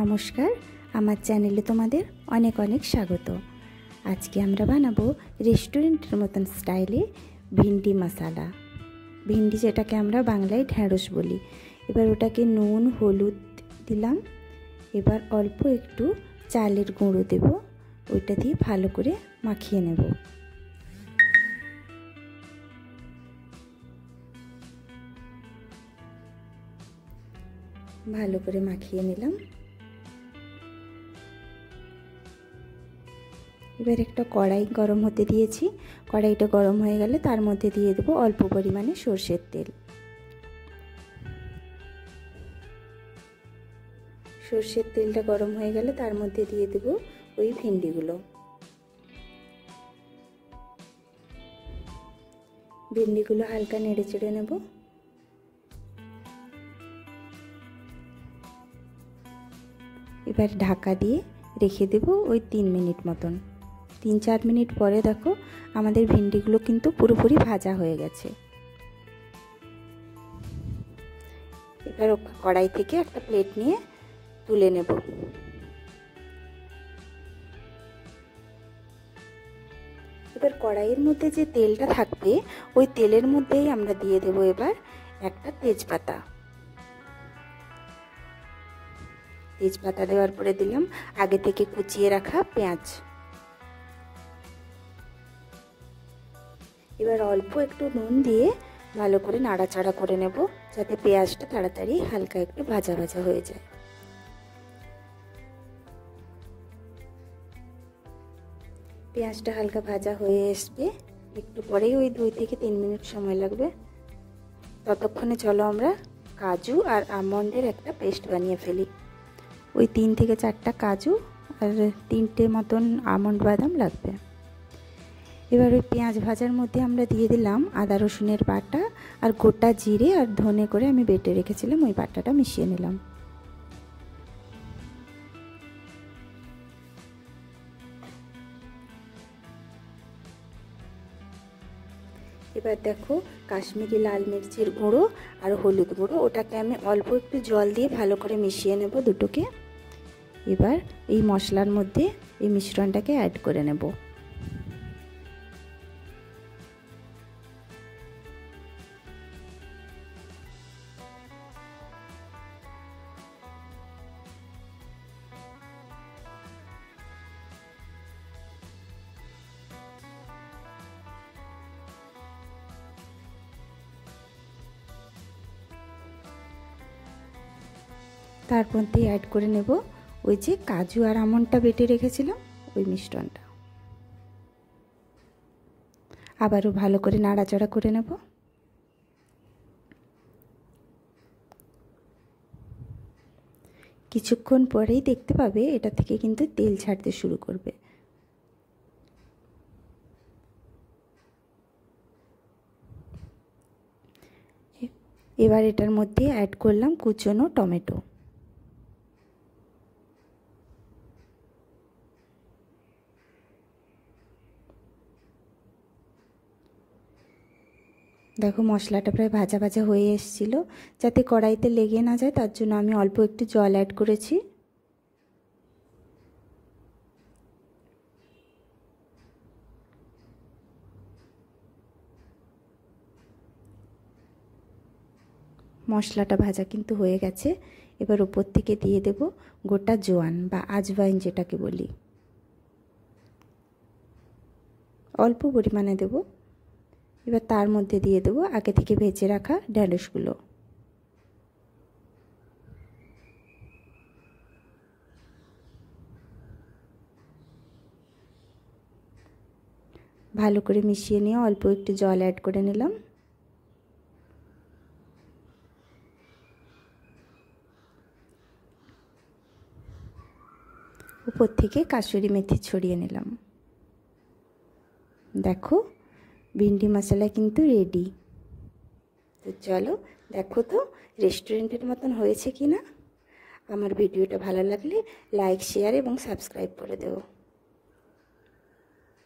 নমস্কার, আমার চ্যানেলে তোমাদের অনেক অনেক স্বাগত। আজকে আমরা বানাবো রেস্টুরেন্টের মতন স্টাইলে ভিন্ডি মশালা। ভিন্ডি যেটাকে আমরা বাংলায় ঢ্যাঁড়স বলি। এবার ওটাকে নুন হলুদ দিলাম। এবার অল্প একটু চালের গুঁড়ো দেব, ওইটা দিয়ে ভালো করে মাখিয়ে নেব। ভালো করে মাখিয়ে নিলাম। এবার একটা কড়াই গরম হতে দিয়েছি। কড়াইটা গরম হয়ে গেলে তার মধ্যে দিয়ে দেবো অল্প পরিমাণে সর্ষের তেল। সর্ষের তেলটা গরম হয়ে গেলে তার মধ্যে দিয়ে দেবো ওই ভিন্ডিগুলো। ভিন্ডিগুলো হালকা নেড়ে চেড়ে নেব। এবার ঢাকা দিয়ে রেখে দেব ওই 3 মিনিট মতন। 3-4 মিনিট পরে দেখো আমাদের ভিন্ডিগুলো কিন্তু পুরোপুরি ভাজা হয়ে গেছে। এবার কড়াই থেকে একটা প্লেট নিয়ে তুলে নেব। এবার কড়াইয়ের মধ্যে যে তেলটা থাকবে ওই তেলের মধ্যেই আমরা দিয়ে দেব এবার একটা তেজপাতা। তেজপাতা দেওয়ার পরে দিলাম আগে থেকে কুচিয়ে রাখা পেঁয়াজ। এবার অল্প একটু নুন দিয়ে ভালো করে নাড়াচাড়া করে নেব, যাতে পেঁয়াজটা তাড়াতাড়ি হালকা একটু ভাজা ভাজা হয়ে যায়। পেঁয়াজটা হালকা ভাজা হয়ে আসবে, একটু পরেই ওই 2 থেকে 3 মিনিট সময় লাগবে। ততক্ষণে চলো আমরা কাজু আর আমন্ডের একটা পেস্ট বানিয়ে ফেলি। ওই 3 থেকে 4টা কাজু আর 3টে মতন আমন্ড বাদাম লাগবে। এবার ওই পেঁয়াজ ভাজার মধ্যে আমরা দিয়ে দিলাম আদা রসুনের বাটা আর গোটা জিরে আর ধনে করে আমি বেটে রেখেছিলাম, ওই বাটাটা মিশিয়ে নিলাম। এবার দেখো কাশ্মীরি লাল মির্চের গুঁড়ো আর হলুদ গুঁড়ো, ওটাকে আমি অল্প একটু জল দিয়ে ভালো করে মিশিয়ে নেব দুটোকে। এবার এই মশলার মধ্যে এই মিশ্রণটাকে অ্যাড করে নেব। তার মধ্যে অ্যাড করে নেব ওই যে কাজু আর আমন্ডটা বেটে রেখেছিলাম ওই মিশ্রণটা। আবারও ভালো করে নাড়াচাড়া করে নেব। কিছুক্ষণ পরেই দেখতে পাবে এটা থেকে কিন্তু তেল ছাড়তে শুরু করবে। এবার এটার মধ্যে অ্যাড করলাম কুচনো টমেটো। দেখো মশলাটা প্রায় ভাজা ভাজা হয়ে এসেছিল, যাতে কড়াইতে লেগে না যায় তার জন্য আমি অল্প একটু জল অ্যাড করেছি। মশলাটা ভাজা কিন্তু হয়ে গেছে। এবার উপর থেকে দিয়ে দেব গোটা জোয়ান বা আজওয়াইন যেটাকে বলি, অল্প পরিমাণে দেব। এবার তার মধ্যে দিয়ে দেবো আগে থেকে ভেজে রাখা ঢ্যাঁড়সগুলো। ভালো করে মিশিয়ে নিয়ে অল্প একটু জল অ্যাড করে নিলাম। উপর থেকে কাসুরি মেথি ছড়িয়ে নিলাম। দেখো ভিন্ডি মশলা কিন্তু রেডি। তো চলো দেখো তো রেস্টুরেন্টের মতন হয়েছে কি না। আমার ভিডিওটা ভালো লাগলে লাইক শেয়ার এবং সাবস্ক্রাইব করে দেবো।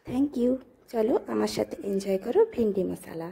Thank you. চলো আমার সাথে এনজয় করো ভিন্ডি মশলা।